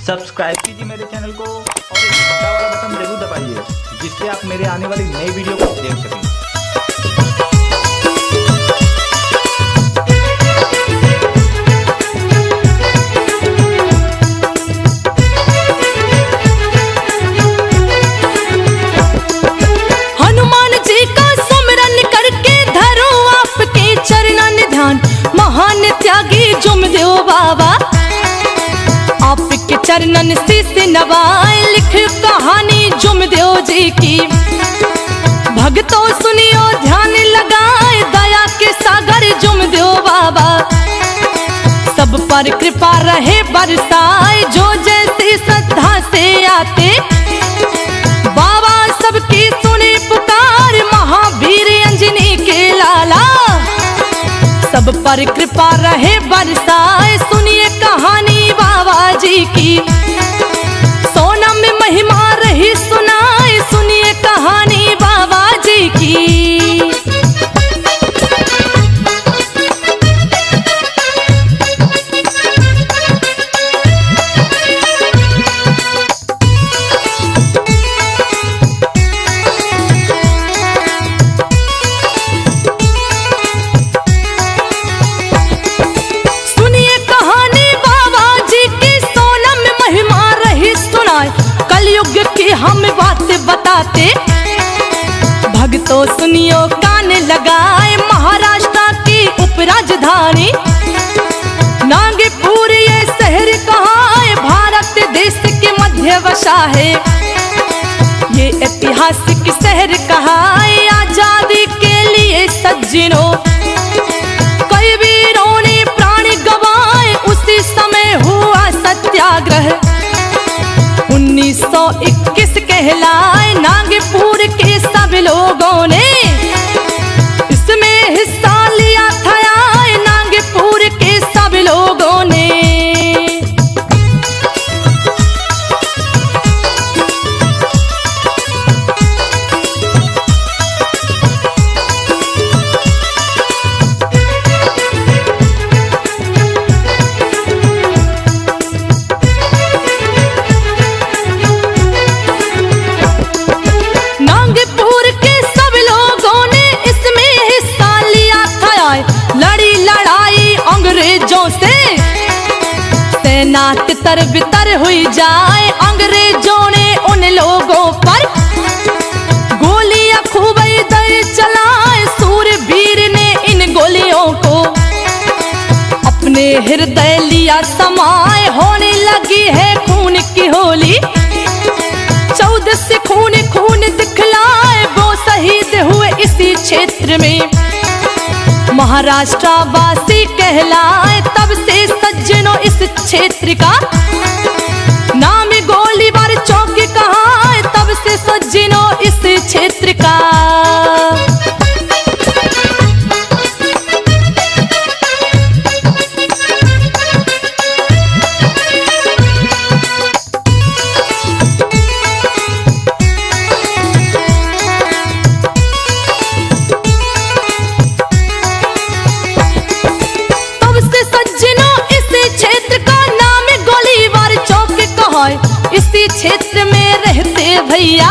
Subscribe कीजिए मेरे channel को और इस घंटा वाला बटन जरूर दबाइए, जिससे आप मेरे आने वाली नई वीडियो को देख सकें। हनुमान जी का सुमिरन करके धरो आपके चरणन ध्यान, महान त्यागी जुमदेव बाबा आपके चरणन शीश नवाए, लिख कहानी जुमदेव जी की। भक्तों सुनियो ध्यान लगाए, दया के सागर जुमदेव बाबा सब पर कृपा रहे बरसाए, जो जैसी श्रद्धा से आते बाबा सबकी सुने पुकार, महावीर अंजनी के लाला सब पर कृपा रहे बरसाए। सुनिए कहानी बाबा जी की, सोना में महिमा रही सुनाए, सुनिए कहानी बाबा जी की। कलयुग की हम बात बताते, भक्तों सुनियो कान लगाए, महाराष्ट्र की उपराजधानी नागपुर ये शहर कहाँ है, भारत देश के मध्य वसा है। ये ऐतिहासिक शहर कहाँ है, आजादी के लिए सज्जनों कई वीरों ने प्राण गंवाए, उसी समय हुआ सत्याग्रह 1921 कहलाए। नागपुर के सब लोगों ने इसमें हिस्सा लिया था, नागपुर के सब लोगों ने। सेनात तर बितर हुई जाए, अंग्रेजों ने उन लोगों पर गोलियां खूब दे चलाए, सूरवीर ने इन गोलियों को अपने हृदय लिया समाए। होने लगी है खून की होली, 14 से खून खून दिखलाए, वो शहीद हुए इसी क्षेत्र में, महाराष्ट्र वासी कहलाए। तब से सज्जनों इस क्षेत्र का नाम गोलीबार चौक कहाँ है, तब से सज्जनों इस क्षेत्र का। इसी क्षेत्र में रहते भैया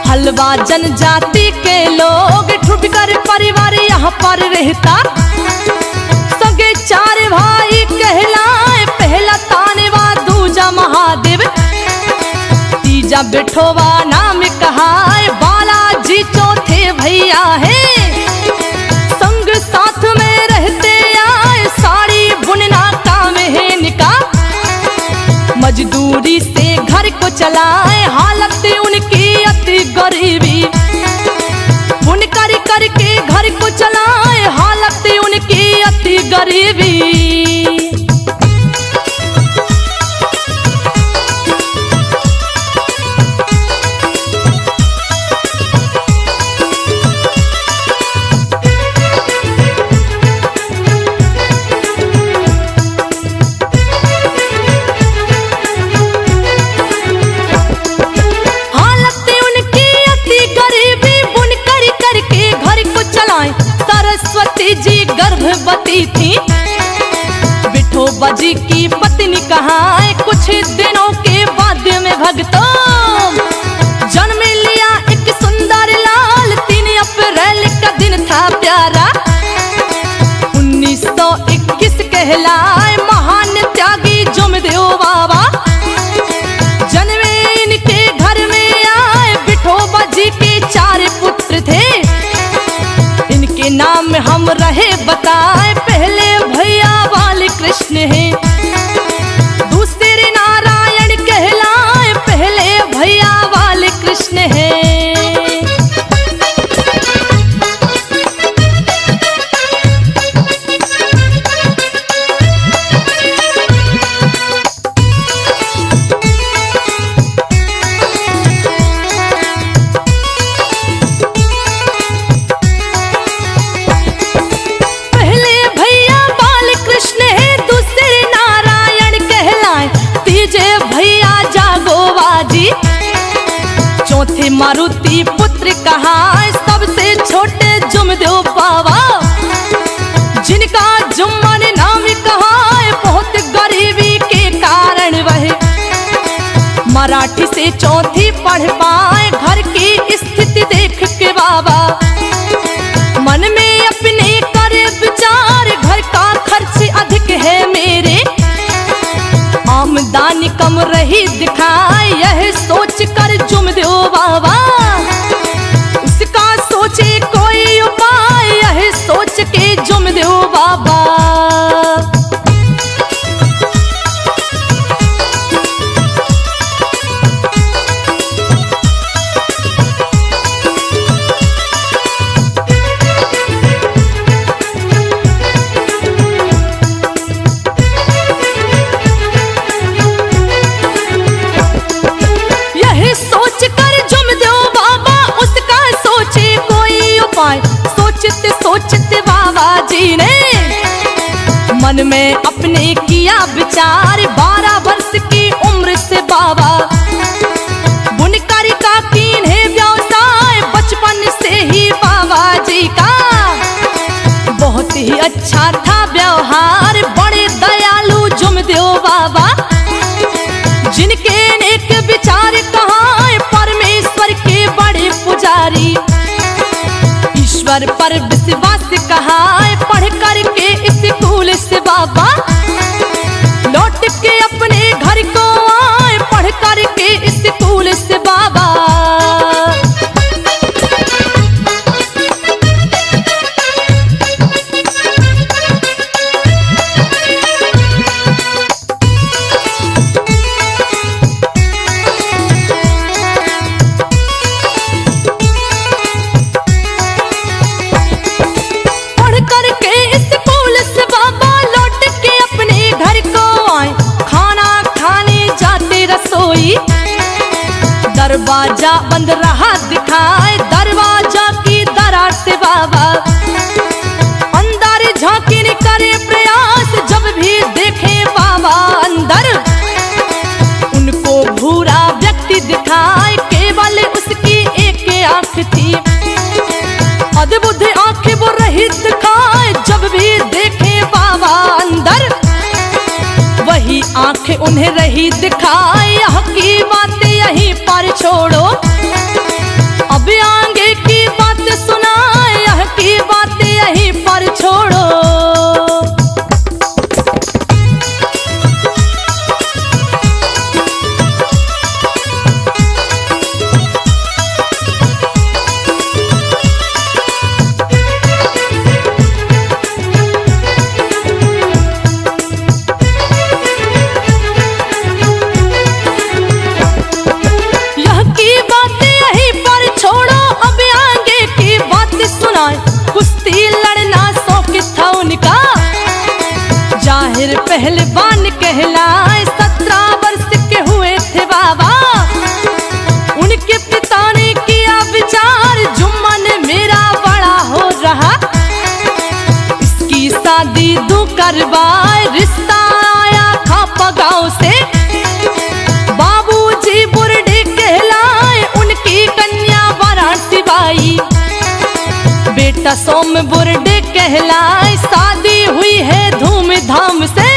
हलवा जनजाति के लोग, ठुटकर परिवार यहाँ पर रहता, सगे 4 भाई कहलाए, पहला तानेवा दूजा महादेव, तीजा बिठोवा नाम कहाए, बालाजी चौथे भैया है, संग साथ में रहते आए, साड़ी बुनना काम है इनका, मजदूरी से घर को चलाए, हालत उनकी अति गरीबी, बुन कर करके घर को चलाए, हालत उनकी अति गरीबी। दिनों के बाद में भक्तों जन्म लिया एक सुंदर लाल। 3 अप्रैल का दिन था प्यारा 1921 कहलाए महान त्यागी जुमदेव बाबा। जन्मे इनके घर में आए विठोबा जी के 4 पुत्र थे। इनके नाम हम रहे बताए पहले भैया बाल कृष्ण है दूसरे नारायण कहलाए पहले भैया बाल कृष्ण है। चौथे मारुति पुत्र कहाँ सबसे छोटे जुमदेव बाबा जिनका जुम्मन नाम कहाँ बहुत गरीबी के कारण वह मराठी से चौथी पढ़ पाए। घर की स्थिति देख के बाबा मन में अपने करे विचार घर का खर्च अधिक है मेरे आमदनी कम रही दिखाए। यह सोच कर जुमदेव बाबा उसका सोचे कोई उपाय। यह सोच के जुमदेव बाबा सोचते बाबा जी ने मन में अपने किया विचार। 12 वर्ष की उम्र से बाबा बुनकारी का कीन्हे व्यवसाय बचपन से ही बाबा जी का बहुत ही अच्छा था व्यवहार। बड़े दयालु जुमदेव बाबा जिनके नेक विचार कहाँ परमेश्वर के बड़े पुजारी ईश्वर पर विश्वास कहाँ पढ़ करके स्कूल से बाबा लौट के अपने घर को आए पढ़ करके स्कूल से बाबा। दरवाजा बंद रहा दिखाए दरवाजा की दरार से बाबा अंदर झांकने करे प्रयास। जब भी देखे बाबा अंदर उनको भूरा व्यक्ति दिखाए केवल उसकी एक आंख थी अद्भुत आंखें वो रही दिखाए। जब भी देखे बाबा अंदर वही आंखें उन्हें रही दिखाए। यहाँ की बातें यहीं पर छोड़ो अब आगे की बात सुनाए। यहाँ की बातें यहीं पर छोड़ो। पहलवान कहलाए 17 वर्ष के हुए थे बाबा। उनके पिता ने किया विचार जुम्मन मेरा बड़ा हो रहा इसकी शादी दूं करवाए। रिश्ता आया खापा गांव से बाबूजी बुरडे कहलाए उनकी कन्या वाराणसी बाई। बेटा सोम बुरडे कहलाए शादी हुई है धूमधाम से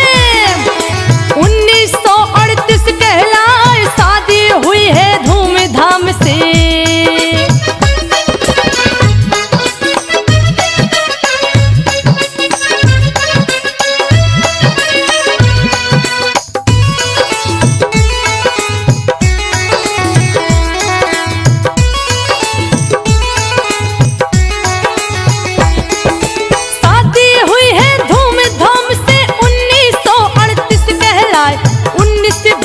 1938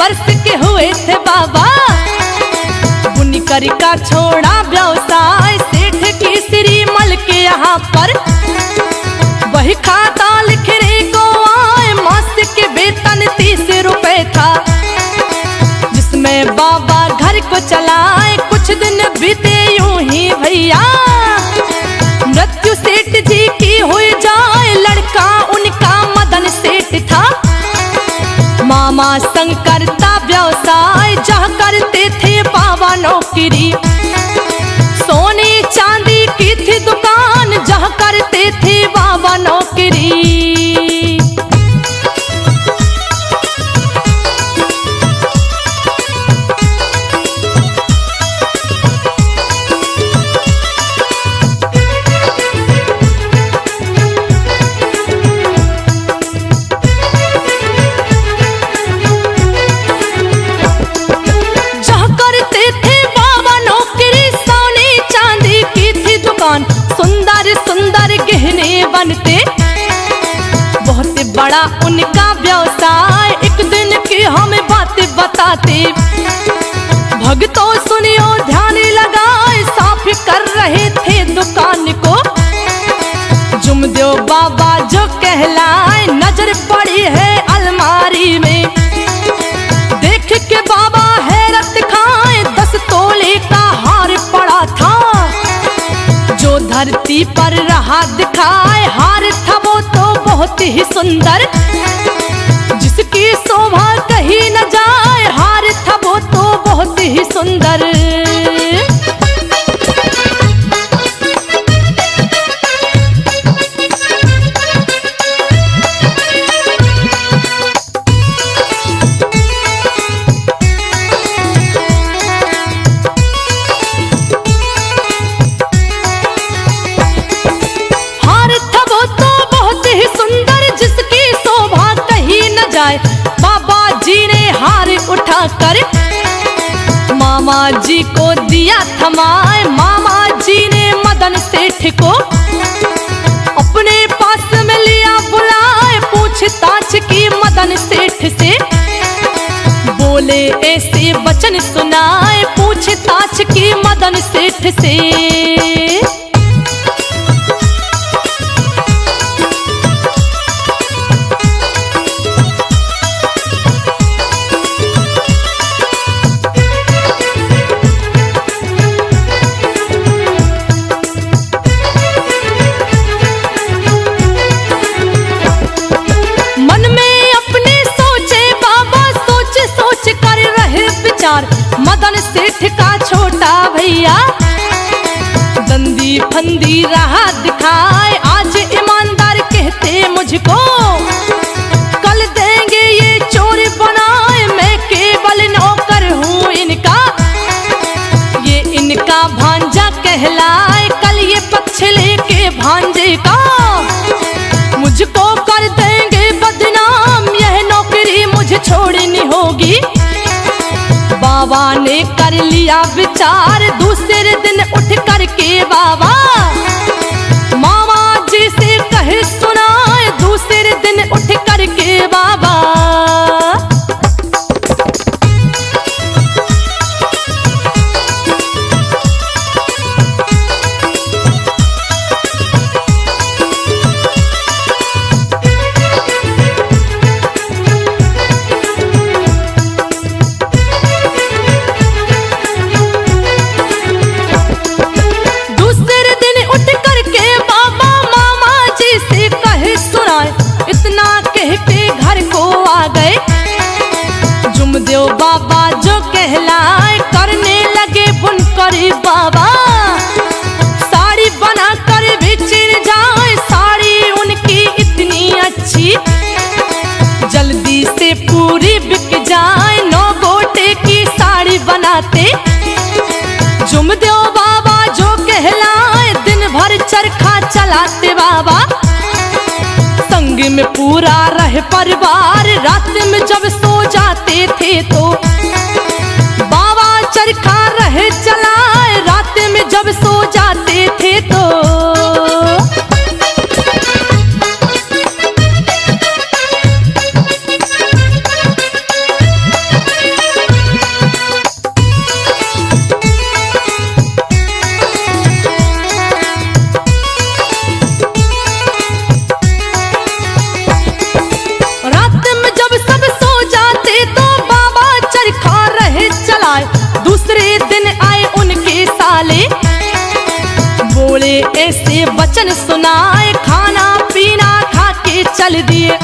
वर्ष के हुए थे बाबा। बुनकर का छोड़ा व्यवसाय सेठ की श्रीमल के यहाँ पर। वही खाता लिखने को आए, मासिक वेतन 30 रुपए था, जिसमें बाबा घर को चलाए। कुछ दिन बीते यूं ही भैया, मृत्यु सेठ जी की हो जाए। लड़का उनका मदन सेठ था, मामा संग करता व्यवसाय, जहाँ करते थे बाबा नौकरी। सोने चांदी की थी दुकान, जहाँ करते थे बाबा नौकरी। सुंदर सुंदर गहने बनते, बहुत बड़ा उनका व्यवसाय। एक दिन की हमें बातें बताते, भक्तों सुनियो ध्यान लगाए। साफ कर रहे थे दुकान को, जुमदेव बाबा जो कहलाए। नजर पड़ी है अलमारी में, देख के बाबा हैरत खाए। 10 तोले का हार पड़ा था, जो धरती पर रहा दिखाए। हार था वो तो बहुत ही सुंदर, जिसकी शोभा कहीं न जाए। हार था वो तो बहुत ही सुंदर। बाबा जी ने हार उठाकर मामा जी को दिया थमाए। मामा जी ने मदन सेठ को अपने पास में लिया बुलाए। पूछताछ की मदन सेठ से, बोले ऐसे वचन सुनाए। पूछताछ की मदन सेठ से, मदन सेठ का छोटा भैया दंदी फंदी रहा दिखाए। आज ईमानदार कहते मुझको, कल देंगे ये चोर बनाए। मैं केवल नौकर हूँ इनका, ये इनका भांजा कहलाए। कल ये पक्ष लेके भांजे का, मुझको कर देंगे बदनाम। यह नौकरी मुझे छोड़नी होगी। बाबा ने कर लिया विचार, दूसरे दिन उठ करके बाबा मामा जी से कहे सुनाए। दूसरे दिन उठ करके बाबा जुमदेव बाबा जो कहलाए। करने लगे बुनकरी बाबा, साड़ी बना कर बेचने जाए। साड़ी उनकी इतनी अच्छी, जल्दी से पूरी बिक जाए। 9 गोटे की साड़ी बनाते, जुमदेव बाबा जो कहलाए। दिन भर चरखा चलाते बाबा, संग में पूरा रहे परिवार। रात में जब सो जाते थे तो बाबा चरखा रहे चलाए। रात में जब सो जाते थे तो भजन सुनाए, खाना पीना खा के चल दिए।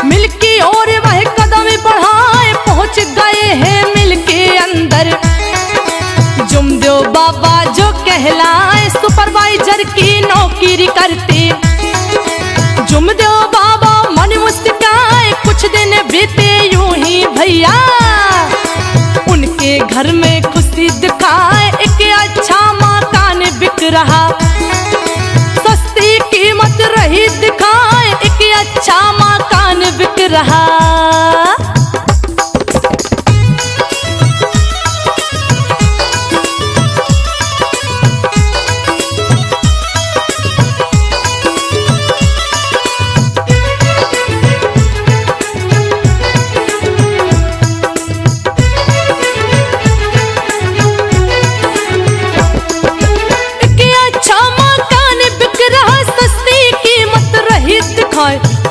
मिलके और वह कदम बढ़ाए, पहुंच गए हैं मिलके अंदर। जुमदेव बाबा जो कहलाए सुपरवाइजर की नौकरी करते। जुमदेव बाबा मन मुस्काए, कुछ दिन बीते यूं ही भैया। उनके घर में खुशी दिखाए, एक अच्छा मकान बिक रहा। सस्ती कीमत रही दिखाए, एक अच्छा मकान बिक रहा।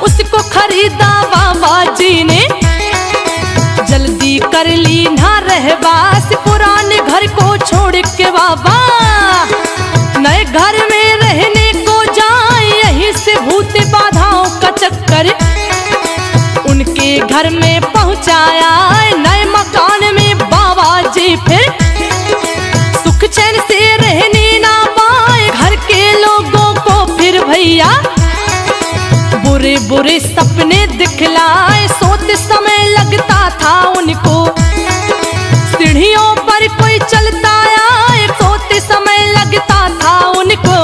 उसको खरीदा बाबा जी ने, जल्दी कर ली ना रहवास पुराने घर को छोड़ के बाबा। नए घर में रहने को जाए, यहीं से भूत बाधाओं का चक्कर उनके घर में पहुंचाया। नए मकान में बाबा जी फिर सुख चैन से रहने ना पाए। घर के लोगों को फिर भैया बुरे बुरे सपने दिखलाए। सोते समय लगता था उनको सीढ़ियों पर कोई चलता आए। सोते समय लगता था उनको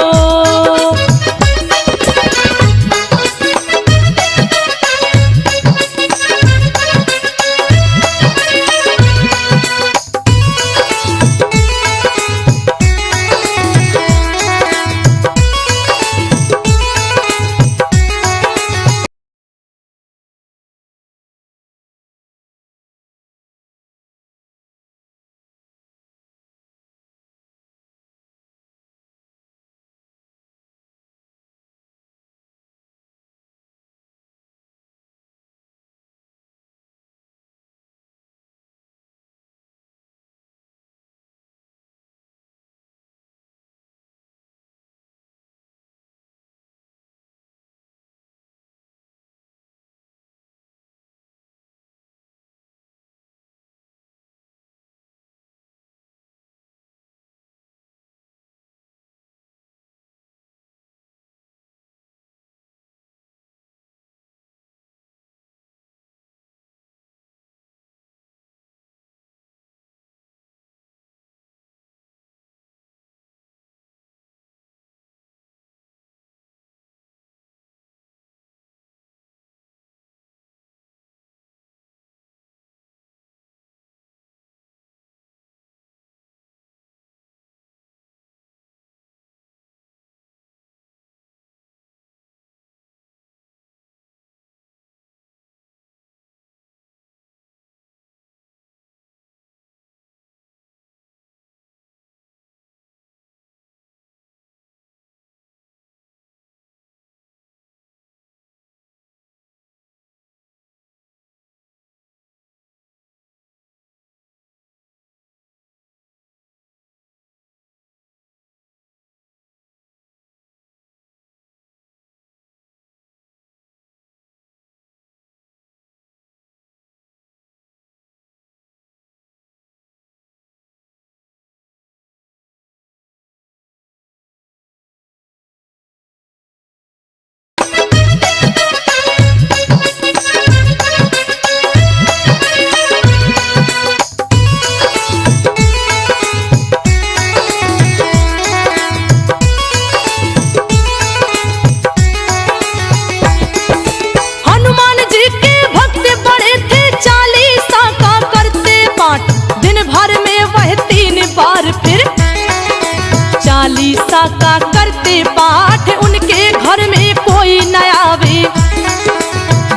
चालीसा का करते पाठ, उनके घर में कोई न आवे।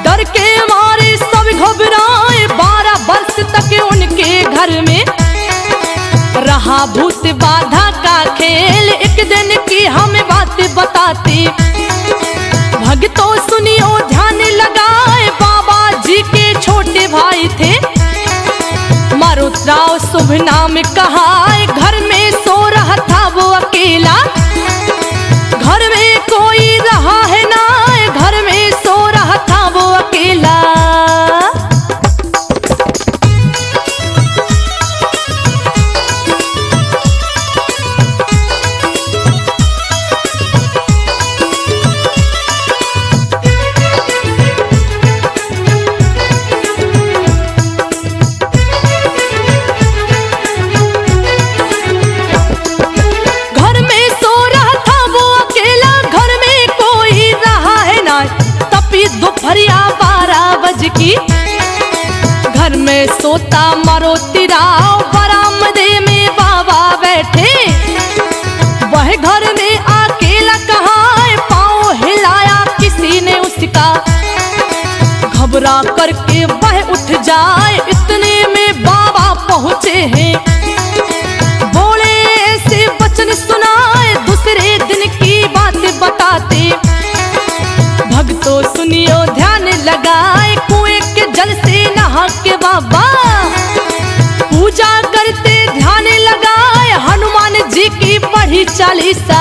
डर के मारे सब घबराए, 12 वर्ष तक उनके घर में रहा भूत बाधा का खेल। एक दिन की हमें बात बताते, भक्तों सुनियो ध्यान लगाए। बाबा जी के छोटे भाई थे मारुतराव शुभ नाम कहा। घर में सो रहा था वो अकेला, घर सोता मारुति राव बरामदे में बाबा बैठे। वह घर में अकेला कहाँ पाँव हिलाया किसी ने उसका, घबरा करके वह उठ जाए इतने में बाबा पहुँचे हैं। बोले ऐसे वचन सुनाए दूसरे दिन की बात बताते। भक्तों सुनियो ध्यान लगाए कुएं के जल से नहा के बाबा पूजा करते ध्यान लगाए हनुमान जी की पढ़ी चालीसा।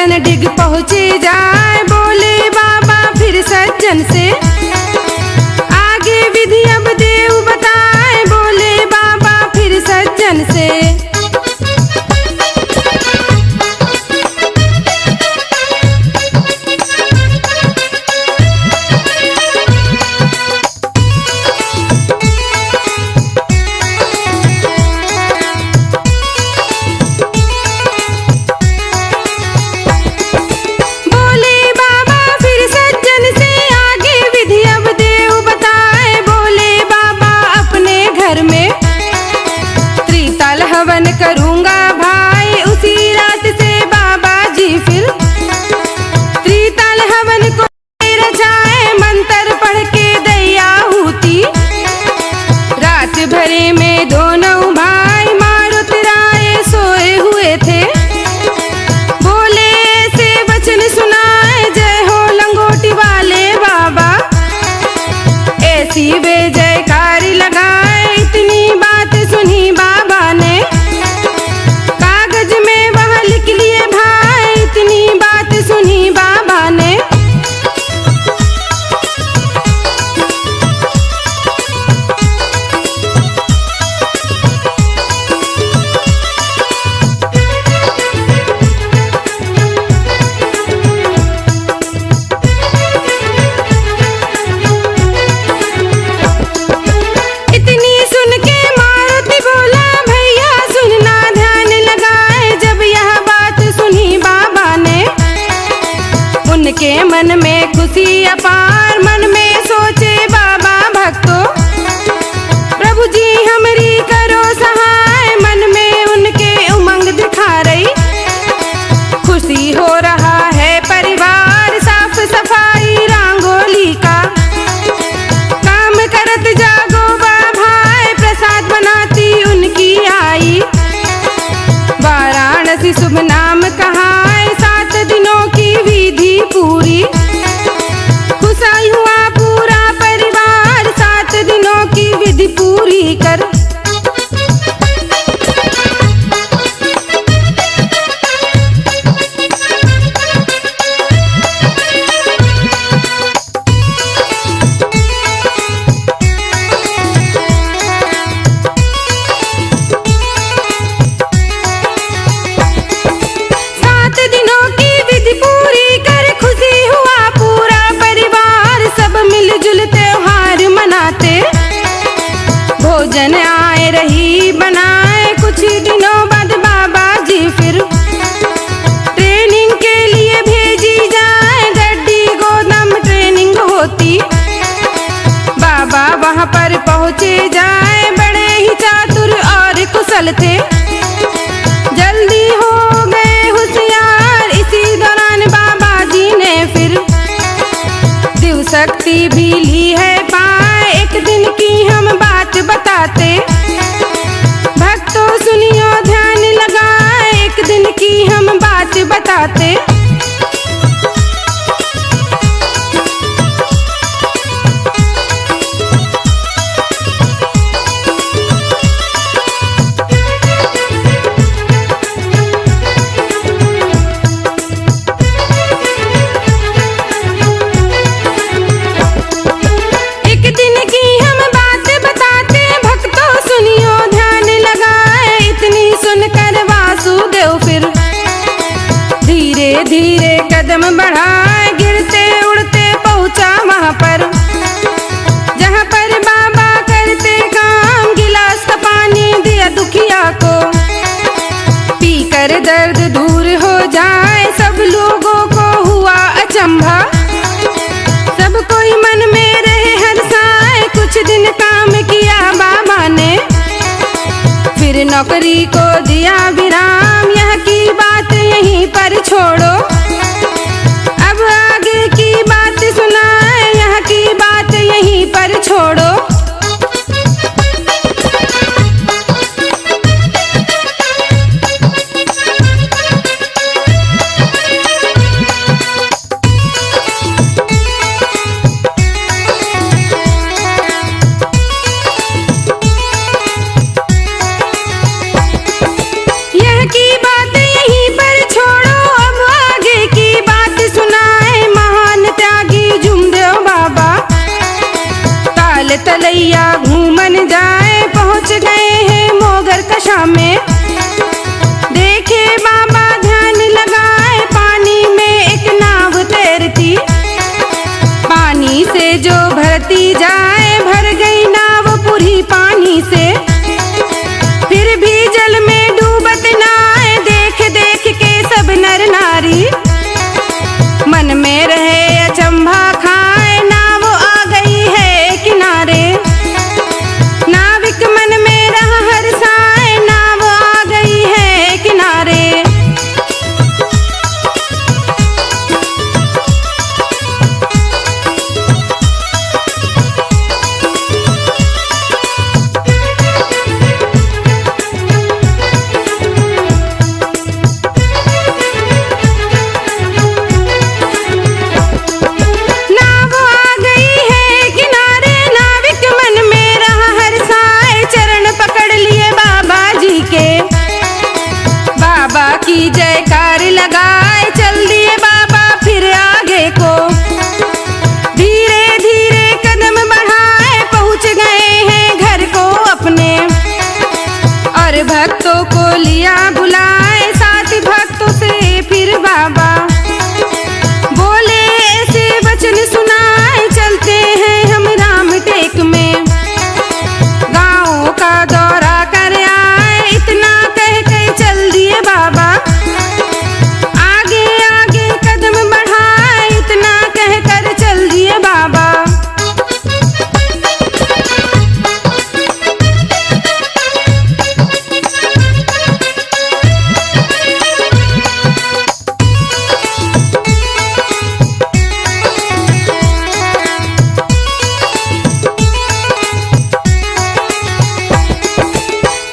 सज्जन डिग पहुँचे जाए, बोले बाबा फिर सज्जन से आगे विधि अब देव बताए, बोले बाबा फिर सज्जन से। हवन करूंगा भाई उसी रात से बाबा जी फिर त्रिताल हवन को रचाए, मंत्र पढ़ के दैया हूती। रात भरे में दोनों भाई मारुति राय सोए हुए थे, बोले ऐसे वचन सुनाए, जय हो लंगोटी वाले बाबा। ऐसी वे जयकारी लगाए, इतनी बात सुनी बाबा ने, कागज में वह लिख लिए भाई, इतनी बात सुनी बाबा ने। के मन में खुशी अपार, मन में सोचे बाबा भक्तों, प्रभु जी हमरी करो सहाय। मन में उनके उमंग दिखा रही, खुशी हो रहा है परिवार, साफ सफाई रंगोली का काम करत जागो भाई, प्रसाद बनाती उनकी आई। वाराणसी शुभ नाम कहाए, 7 दिनों की विधि पूरी, खुशाई हुआ पूरा परिवार, 7 दिनों की विधि पूरी कर। भोजन आए रही बनाए, कुछ दिनों बाद बाबा जी फिर ट्रेनिंग के लिए भेजी जाए, गड्डी गोदाम ट्रेनिंग होती। बाबा वहां पर पहुंचे जाए, बड़े ही चातुर और कुशल थे, जल्दी हो गए होशियार। इसी दौरान बाबा जी ने फिर दिव्य शक्ति भी ली है पाए, एक दिन की हम बात बताते, भक्तों सुनियो ध्यान लगाए, एक दिन की हम बात बताते। धीरे कदम बढ़ाए, गिरते उड़ते पहुंचा वहां पर, जहां पर बाबा करते काम। गिलास का पानी दिया दुखिया को, पीकर दर्द दूर हो जाए। सब लोगों को हुआ अचंभा, सब कोई मन में रहे हर्षाए। कुछ दिन काम किया बाबा ने, फिर नौकरी को दिया विराम। यह की बात यहीं पर छोड़ो, अब आगे की बात सुनाए, यह की बात यहीं पर छोड़ो। यह की बात यहीं पर छोड़ो, अब आगे को। धीरे धीरे कदम बढ़ाए पहुँच गए हैं घर को अपने, और भक्तों को लिया बुलाए साथ भक्तों से फिर बाबा बोले ऐसे वचन सुनाए, चलते हैं हम राम टेक में, गाँव का दौरा कर आए, इतना कह के चल दिए बाबा, आगे आगे कदम बढ़ाए, इतना कह कर चल दिए बाबा।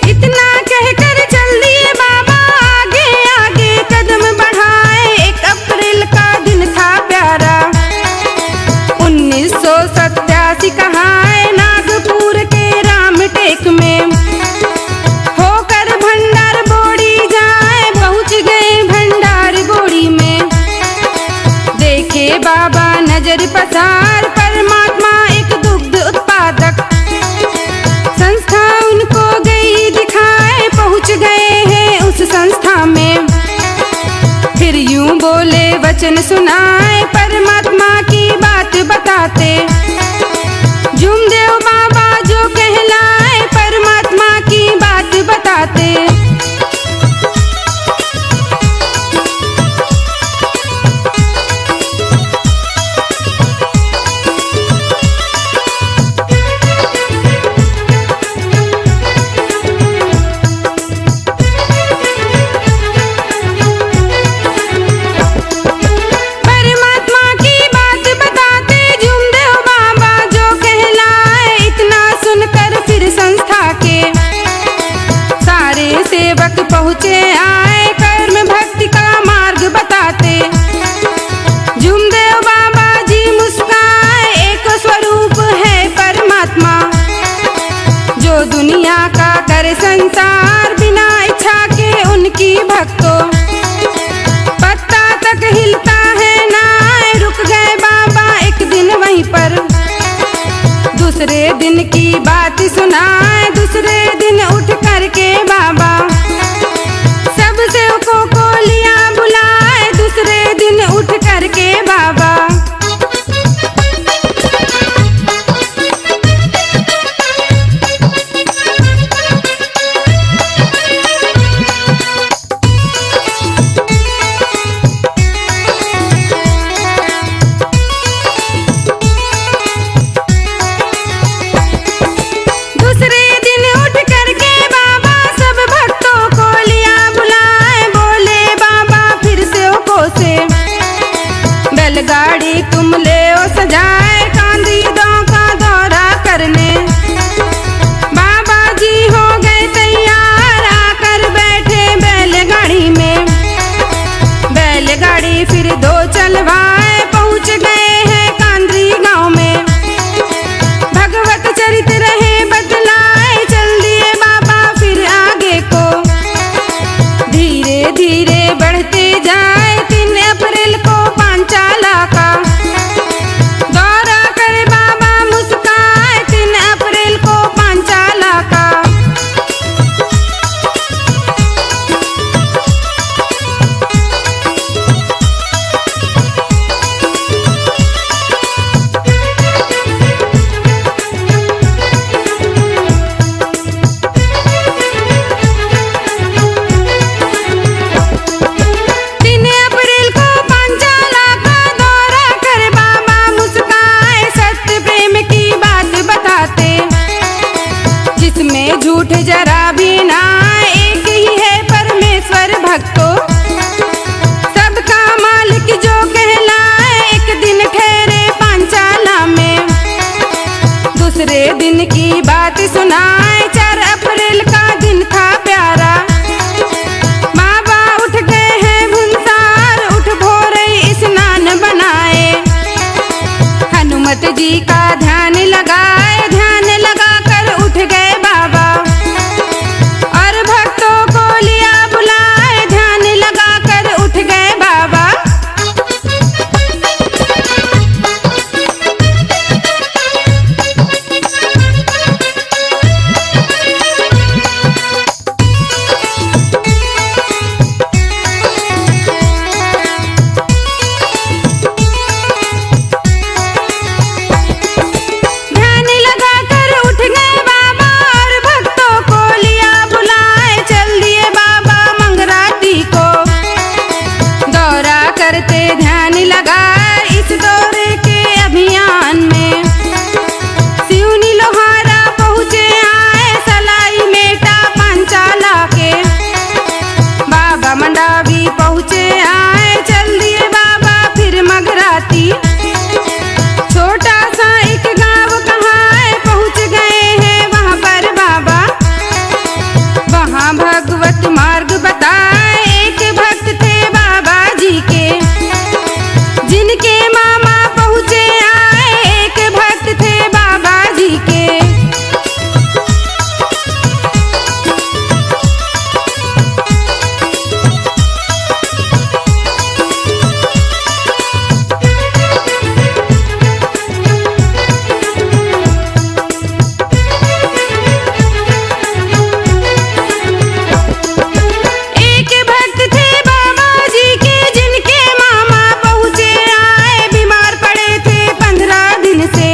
इतना कहकर चल दिए बाबा, आगे आगे कदम बढ़ाए, 1 अप्रैल का दिन था प्यारा, 1987 कहा है नागपुर के रामटेक में, होकर भंडार बोड़ी जाए पहुँच गए भंडार बोड़ी में, देखे बाबा नजर पसार परमात्मा एक दुग्ध उत्पादक संस्था उनको गई दिखाए, पहुँच गए हैं उस संस्था में, फिर यूं बोले वचन सुनाए, परमात्मा की बात बताते, जुमदेव बाबा जो कहलाए, परमात्मा की बात बताते। परमात्मा की बात बताते, जुमदेव बाबा जो कहलाए, इतना सुनकर फिर संस्था के सारे सेवक पहुँचे आए, कर्म भक्ति का मार्ग बताते, जुमदेव बाबा जी मुस्काए, एक स्वरूप है परमात्मा, जो दुनिया का करे संसार, बिना इच्छा के उनकी भक्तों, पत्ता तक हिलता है ना, रुक गए बाबा एक दिन वहीं पर, दूसरे दिन की बात सुनाए, दूसरे दिन उठ करके बाबा सब सेवकों को लिया बुलाए, दूसरे दिन उठ करके बाबा दूसरे दिन उठ करके बाबा सब भक्तों को लिया बुलाए, बोले बाबा फिर सेवकों से बैलगाड़ी तुम ले ओ सजाए, कांदी गाँव का दौरा करने, बाबा जी हो गए तैयार, आकर बैठे बैलगाड़ी में, बैलगाड़ी फिर 2 चलवाए, पहुँच गए हैं कांद्री गाँव में, भगवत चरित रहे बतलाए, चल दिए बाबा फिर आगे को, धीरे धीरे बढ़ते जाए, 3 अप्रैल को पांचाला का दौरा करे बाबा मुस्काए, 3 अप्रैल को पांचाला का। करते ध्यान लगाए इस दौरे के अभियान में। सिवनी लोहारा पहुँचे आए सलाई मेटा पंचाला के। बाबा मंडावी पहुँचे आए चल दिए बाबा फिर मगराती। छोटा सा एक गांव कहाँ है पहुँच गए हैं वहाँ पर बाबा। वहाँ भगवत मार्ग बताए एक भक्त थे बाबा जी के। जिनके मामा पहुँचे आए एक भक्त थे बाबा जी के। एक भक्त थे बाबा जी के जिनके मामा पहुँचे आए बीमार पड़े थे 15 दिन से।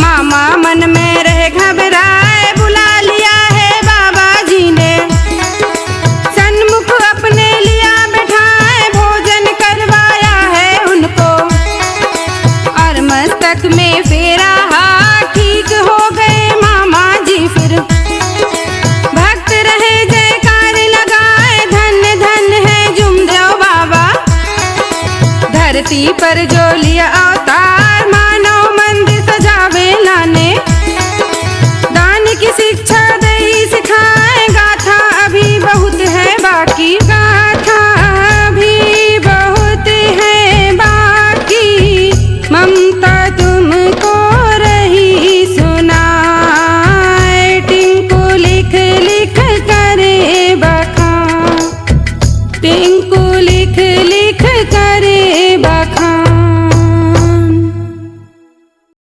मामा मन में रहे घबराए बुला लिया है बाबा जी ने। सन्मुख अपने लिया बैठाए भोजन करवाया है उनको। और मस्तक में फेरा हाथ ठीक हो गए मामा जी फिर। भक्त रहे जयकार लगाए धन्य धन्य है जुमदेव बाबा। धरती पर जो लिया अवतार